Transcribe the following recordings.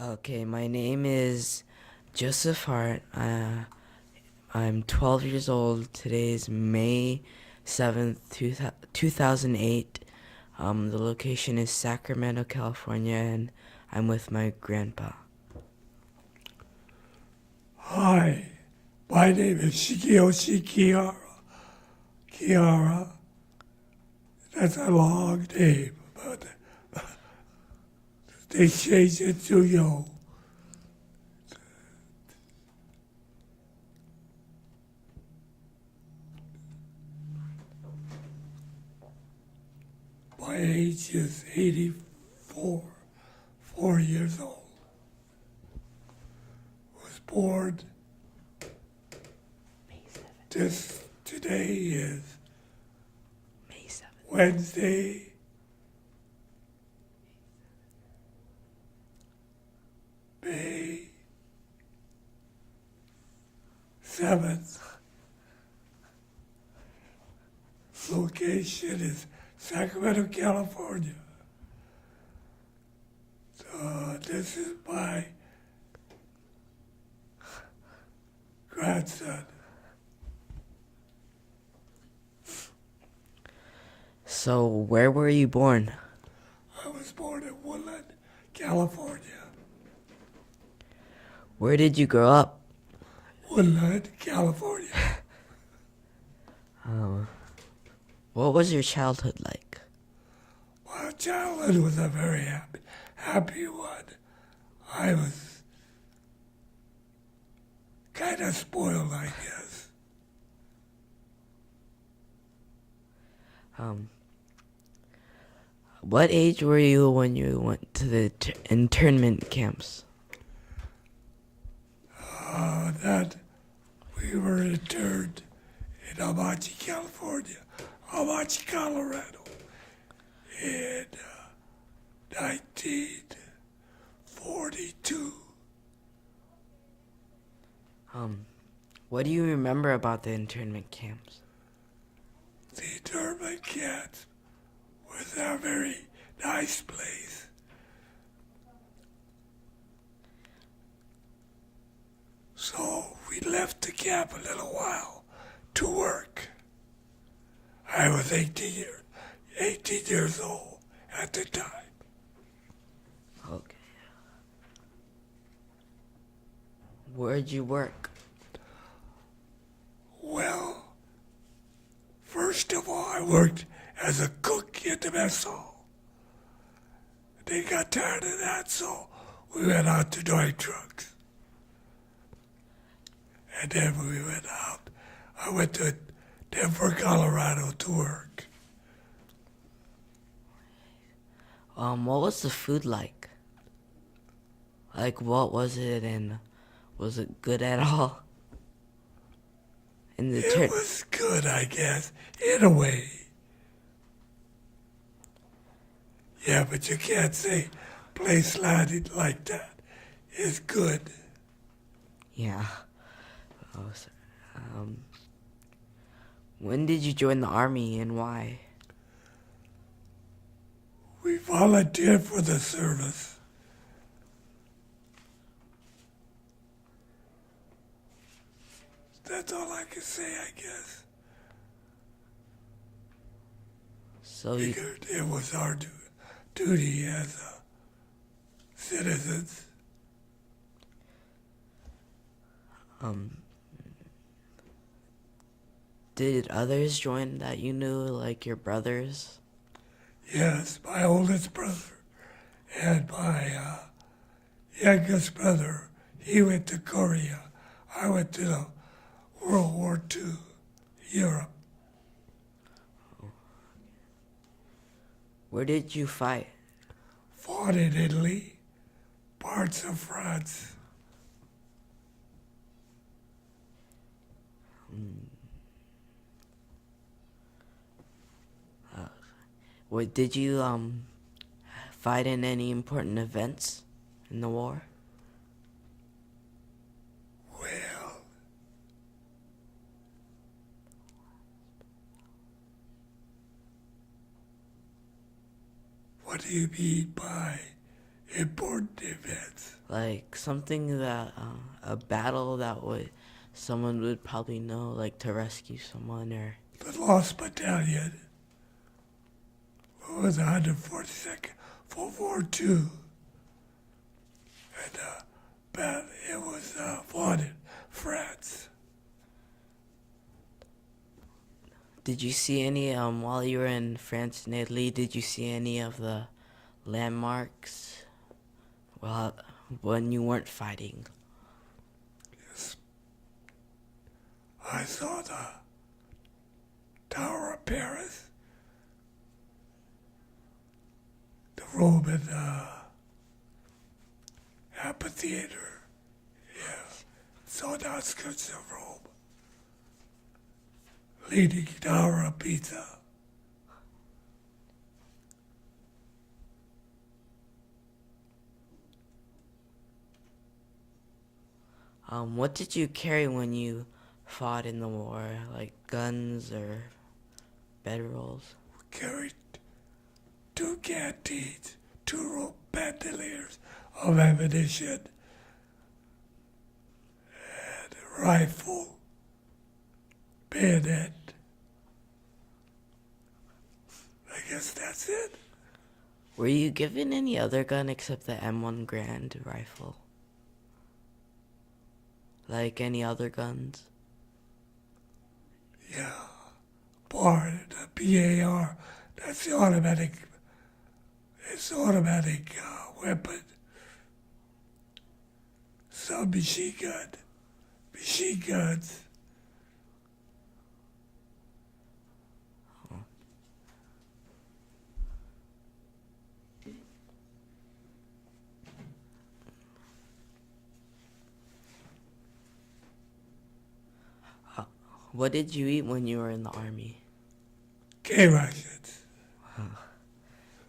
Okay, my name is Joseph Hart. I'm 12 years old. Today is May 7th, 2008. The location is Sacramento, California, and I'm with my grandpa. Hi, my name is Shigeyoshi Kihara. Kihara, that's a long name, but they changed it to Yo. My age is 84, 4 years old. Was born today is May 7th. Wednesday, May 7th. Location is Sacramento, California. So this is my grandson. So, where were you born? I was born in Woodland, California. Where did you grow up? Woodland, California. What was your childhood like? My childhood was a very happy one. I was kind of spoiled, I guess. What age were you when you went to the internment camps? That we were interned in Amachi, California, Amachi, Colorado, in 1942. What do you remember about the internment camps? The internment camp was a very nice place. So we left the camp a little while to work. I was 18 years old at the time. Okay. Where'd you work? Well, first of all, I worked as a cook in the mess hall. They got tired of that, so we went out to drive trucks. And then when we went out, I went to Denver, Colorado to work. What was the food like? Like, what was it, and was it good at all? In the It was good, I guess, in a way. Yeah, but you can't say place like that is good. Yeah. When did you join the army and why? We volunteered for the service. That's all I can say, I guess. So you, Because it was our duty as citizens. did others join that you knew, like your brothers? Yes, my oldest brother and my youngest brother, he went to Korea. I went to the World War II, Europe. Where did you fight? Fought in Italy, parts of France. What did you fight in any important events in the war? Well, what do you mean by important events? Like something that a battle that would someone would probably know, like to rescue someone or. The Lost Battalion was 142nd World War II. And it was fought in France. Did you see any while you were in France and Italy? Did you see any of the landmarks? Well, when you weren't fighting. Yes. I saw the Tower of Paris, the Roman amphitheater, yeah, saw the outskirts of Rome, Leaning Tower of Pisa. What did you carry when you fought in the war? Like guns or bedrolls? Carried 2 canteens, 2 rope bandoliers of ammunition, and a rifle, bayonet. I guess that's it. Were you given any other gun except the M1 Grand rifle? Like any other guns? Yeah, bar, the BAR, that's the automatic, it's the automatic weapon. Some machine guns. What did you eat when you were in the army? K rations.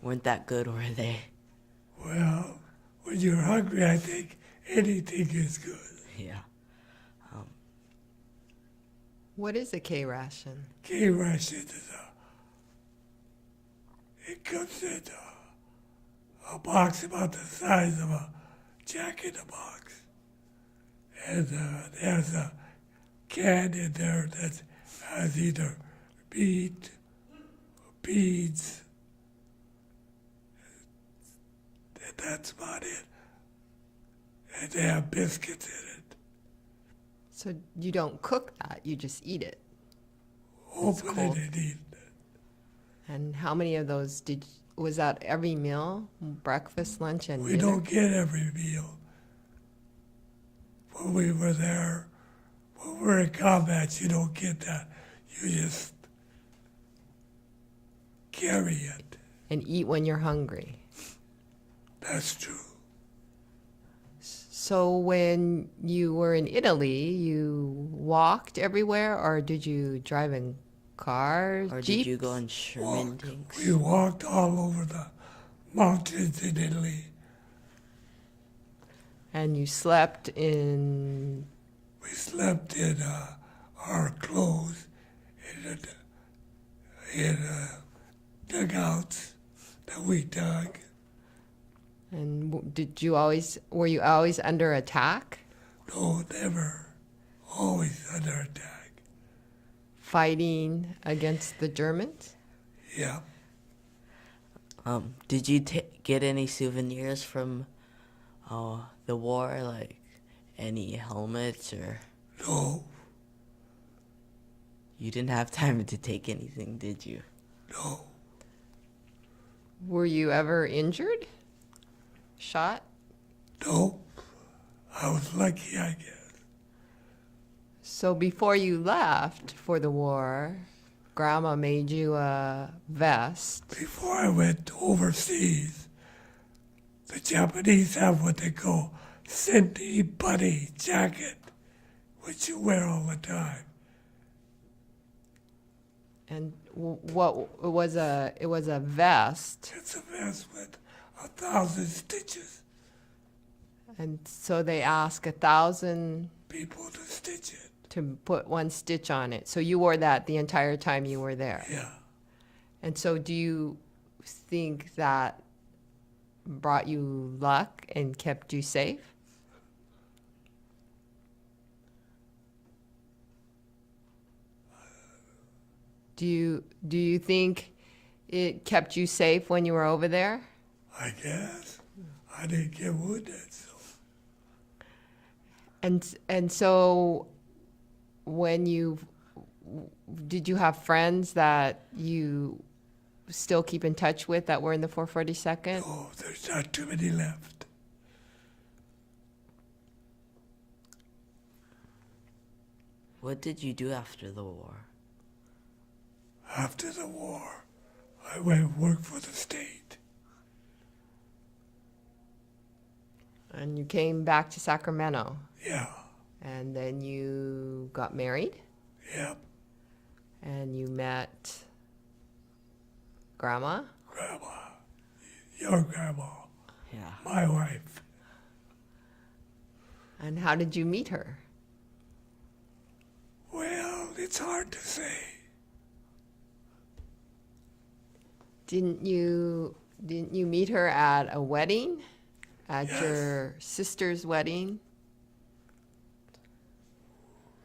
Weren't that good, were they? Well, when you're hungry, I think anything is good. Yeah. What is a K ration? K rations is it comes in a box about the size of a Jack in the Box. And there's a can in there that has either meat or beans. And that's about it. And they have biscuits in it. So you don't cook that, you just eat it. Open cold. it and eat it. And how many of those was that every meal? Breakfast, lunch, and We dinner? don't get every meal. When we were there, when we're in combat, you don't get that. You just carry it. And eat when you're hungry. That's true. So when you were in Italy, you walked everywhere, or did you drive in cars, Or jeeps? did you go in Sherman tanks? We walked all over the mountains in Italy. And you slept in... We slept in our clothes in dugouts that we dug. And were you always under attack? No, never. Always under attack. Fighting against the Germans? Yeah. Did you get any souvenirs from the war, like any helmets, or No, you didn't have time to take anything, did you? no. Were you ever injured? Shot? No. I was lucky, I guess. So before you left for the war, Grandma made you a vest. Before I went overseas, the Japanese have what they call Cindy Buddy jacket, which you wear all the time. And what it was a vest. It's a vest with 1,000 stitches. And so they ask 1,000 People to stitch it. to put one stitch on it. So you wore that the entire time you were there. Yeah. And so do you think that brought you luck and kept you safe? Do you think it kept you safe when you were over there? I guess. I didn't get wounded, so. And so when did you have friends that you still keep in touch with that were in the 442nd? Oh, there's not too many left. What did you do after the war? After the war, I went and worked for the state. And you came back to Sacramento, Yeah, and then you got married, yep, and you met Grandma. Grandma. Your grandma, Yeah. my wife. And how did you meet her? Well, it's hard to say. Didn't you meet her at a wedding? At Yes. your sister's wedding?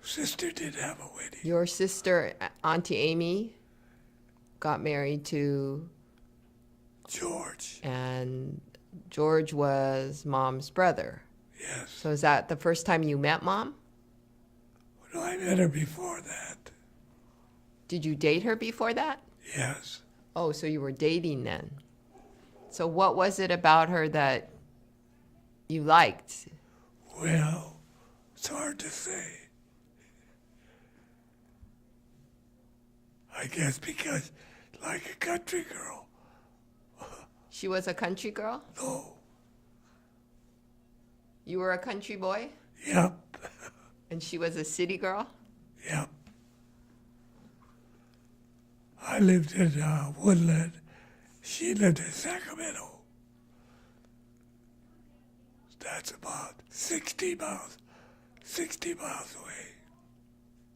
Sister did have a wedding. Your sister, Auntie Amy, got married to, George, and George was Mom's brother. yes. So is that the first time you met Mom? Well, I met her before that. Did you date her before that? Yes. Oh, so you were dating then. So what was it about her that you liked? Well, it's hard to say. I guess because, like a country girl. She was a country girl? No. You were a country boy? Yep. And she was a city girl? Yep. I lived in Woodland. She lived in Sacramento. That's about 60 miles away.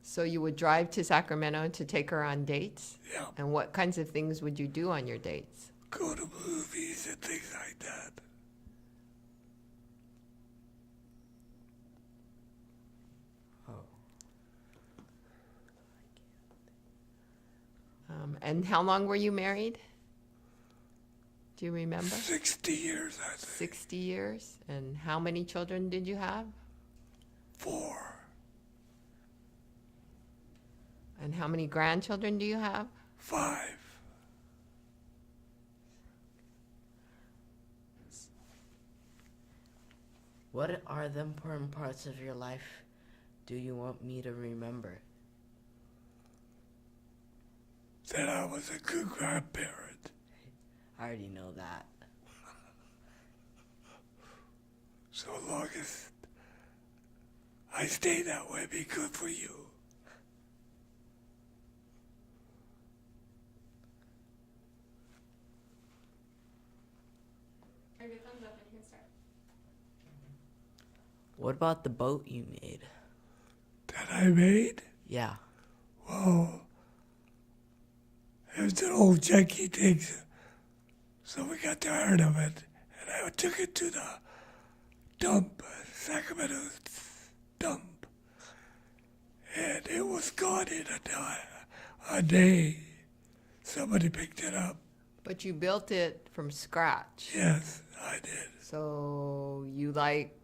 So you would drive to Sacramento to take her on dates? Yep. And what kinds of things would you do on your dates? Go to movies and things like that. And how long were you married? Do you remember? 60 years, I think. 60 years. And how many children did you have? 4. And how many grandchildren do you have? 5. What are the important parts of your life do you want me to remember? That I was a good grandparent. I already know that. So long as I stay that way, be good for you. Turn your thumbs up and you can start. What about the boat you made? That I made? Yeah. Well, it was an old janky thing, so we got tired of it, and I took it to the dump, Sacramento dump, and it was gone in a day. Somebody picked it up. But you built it from scratch. Yes, I did. So you like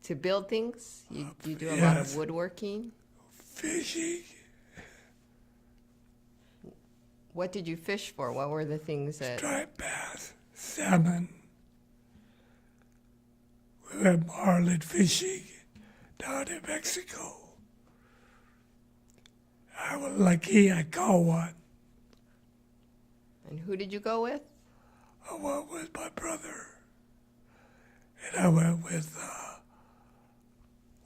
to build things? You do a lot Yes. of woodworking? Fishing, What did you fish for? What were the things that... striped bass, salmon. We went marlin fishing down in Mexico. I was lucky I caught one. And who did you go with? I went with my brother. And I went with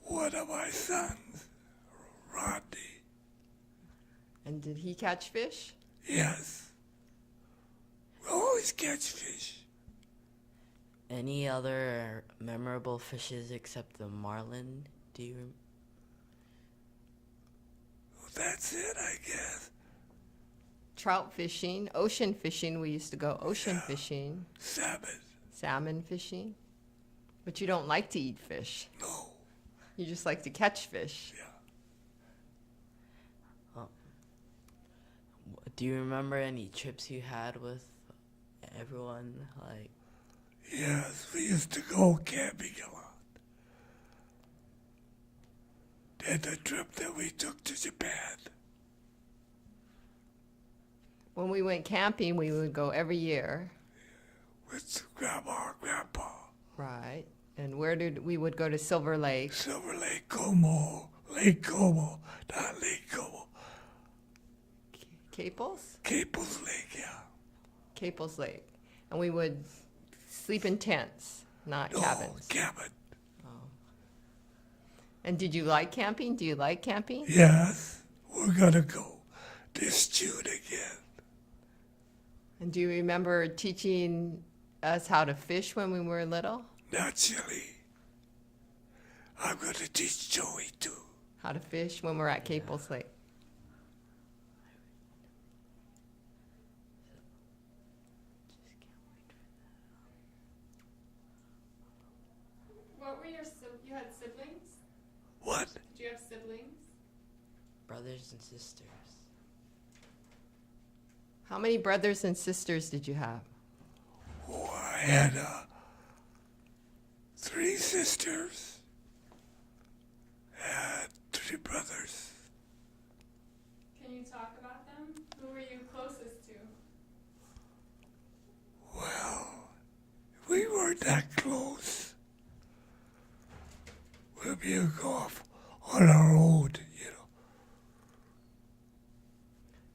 one of my sons, Rodney. And did he catch fish? Yes. We always catch fish. Any other memorable fishes except the marlin? Do you? Well, that's it, I guess. Trout fishing, ocean fishing. We used to go ocean fishing, Salmon. salmon fishing. But you don't like to eat fish. No. You just like to catch fish. Yeah. Do you remember any trips you had with everyone? Like, Yes, we used to go camping a lot. And the trip that we took to Japan. When we went camping, we would go every year. With Grandma, Grandpa, Right. And where did we would go to Silver Lake? Silver Lake, Como, Lake Como, not Lake Como, Caples? Caples Lake, yeah. Caples Lake. And we would sleep in tents, not No, cabins. cabin. And did you like camping? Do you like camping? Yes, we're gonna go this June again. And do you remember teaching us how to fish when we were little? Not silly. I'm gonna teach Joey too. How to fish when we're at Caples Lake? What were you had siblings? What? Did you have siblings? brothers and sisters. How many brothers and sisters did you have? Oh, I had 3 sisters and 3 brothers. Can you talk about them? Who were you closest to? Well, we weren't that close. We'd be go off on our own, you know.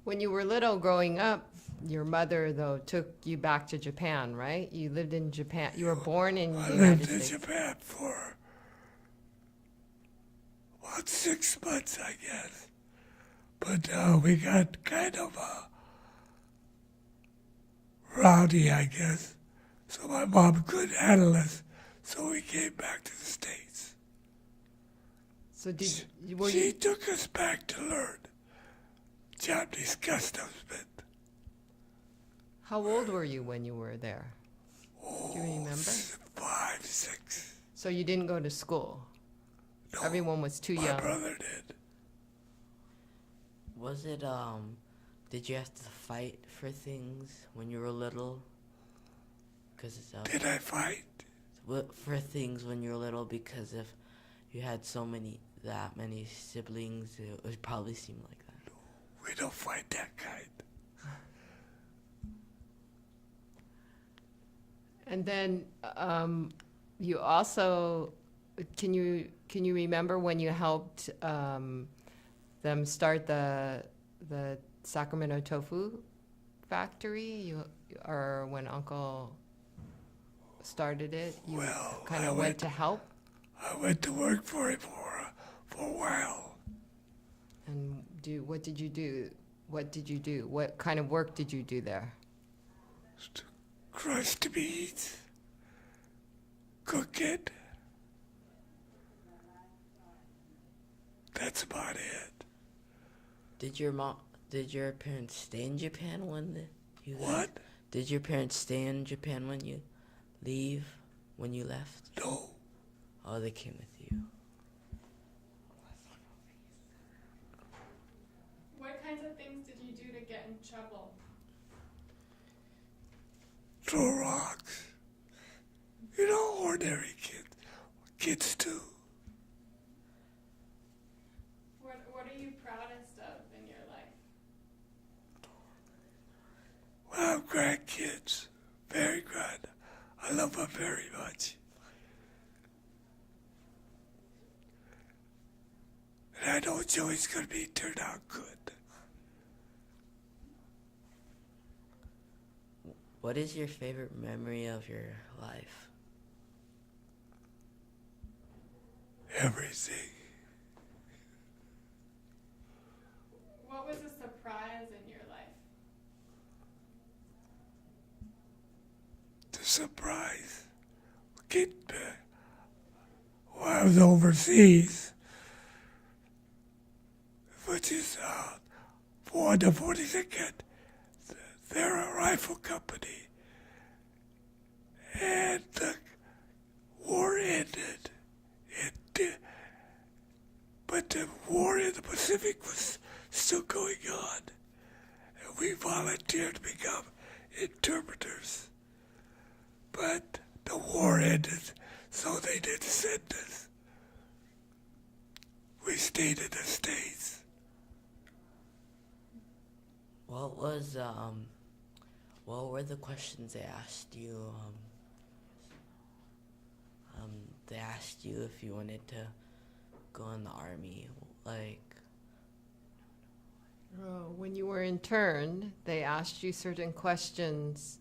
When you were little growing up, your mother, though, took you back to Japan, right? You lived in Japan. You were born in I the United lived in States. Japan for about 6 months, I guess. But we got kind of rowdy, I guess. So my mom couldn't handle us, so we came back to the States. So were She you, took us back to learn Japanese customs, but how old were you when you were there? Do you remember? 5, 6. So you didn't go to school. No, Everyone was too my young. brother did. Was it, did you have to fight for things when you were little? Because it's, Did I fight? for things when you were little, because if you had that many siblings, it would probably seem like that. We don't fight that kind. And then you also, can you remember when you helped them start the Sacramento tofu factory? Or when Uncle started it, you Well, kind I of went- went to help? I went to work for him for a while. And what did you do? What did you do? What kind of work did you do there? Crush the meat, cook it. That's about it. Did your parents stay in Japan when you What? left? Did your parents stay in Japan when you left? No, Oh, they came with you. What kinds of things did you do to get in trouble? throw rocks. You know, ordinary kids do. What are you proudest of in your life? Well, I have grandkids, very grand. I love them very much. And I know Joey's gonna turn out good. What is your favorite memory of your life? Everything. What was a surprise in your life? The surprise. When I was overseas, which is for the 42nd, they're a rifle company, and the war ended. But the war in the Pacific was still going on, and we we volunteered to become interpreters. But the war ended, so they didn't send us. We stayed in the States. What was what were the questions they asked you? They asked you if you wanted to go in the army, like. When you were interned, they asked you certain questions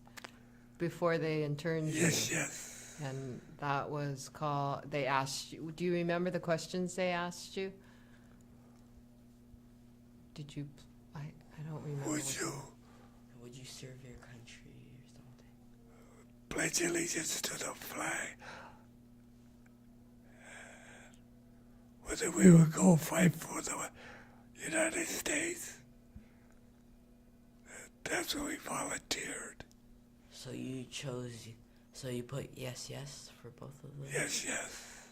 before they interned you. Yes. And that was called, they asked you, do you remember the questions they asked you? Did you, I don't remember. Would you serve your country or something? Pledge allegiance to the flag. Whether we would go fight for the United States. That's when we volunteered. So you put yes, yes for both of them? Yes, yes.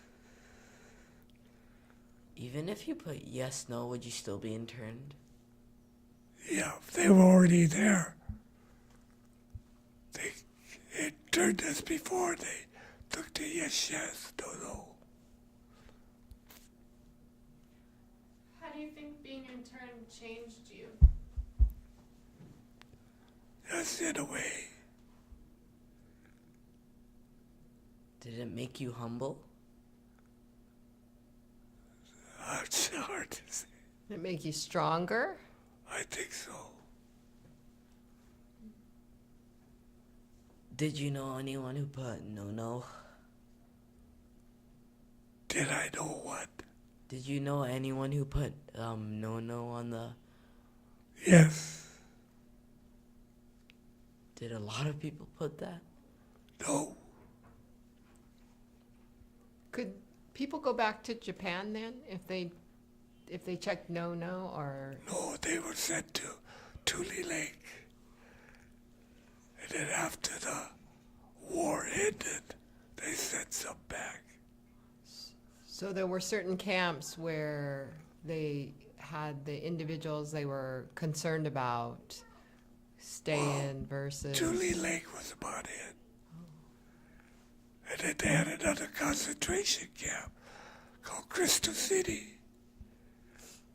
Even if you put yes, no, would you still be interned? Yeah, they were already there. They interned us before they took the yes, yes, no, no. How do you think being interned changed you? Yes, in a way. Did it make you humble? It's hard to say. Did it make you stronger? I think so. Did you know anyone who put no, no? Did I know what? Did you know anyone who put no, no on the... Yes. Did a lot of people put that? No. Could people go back to Japan then if they checked no, no, or? No, they were sent to Tule Lake. And then after the war ended, they sent some back. So there were certain camps where they had the individuals they were concerned about staying versus. Tule Lake was about it. And then they had another concentration camp called Crystal City.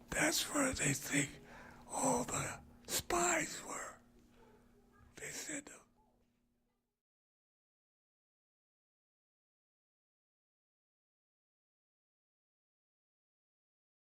That's where they think all the spies were. They sent them.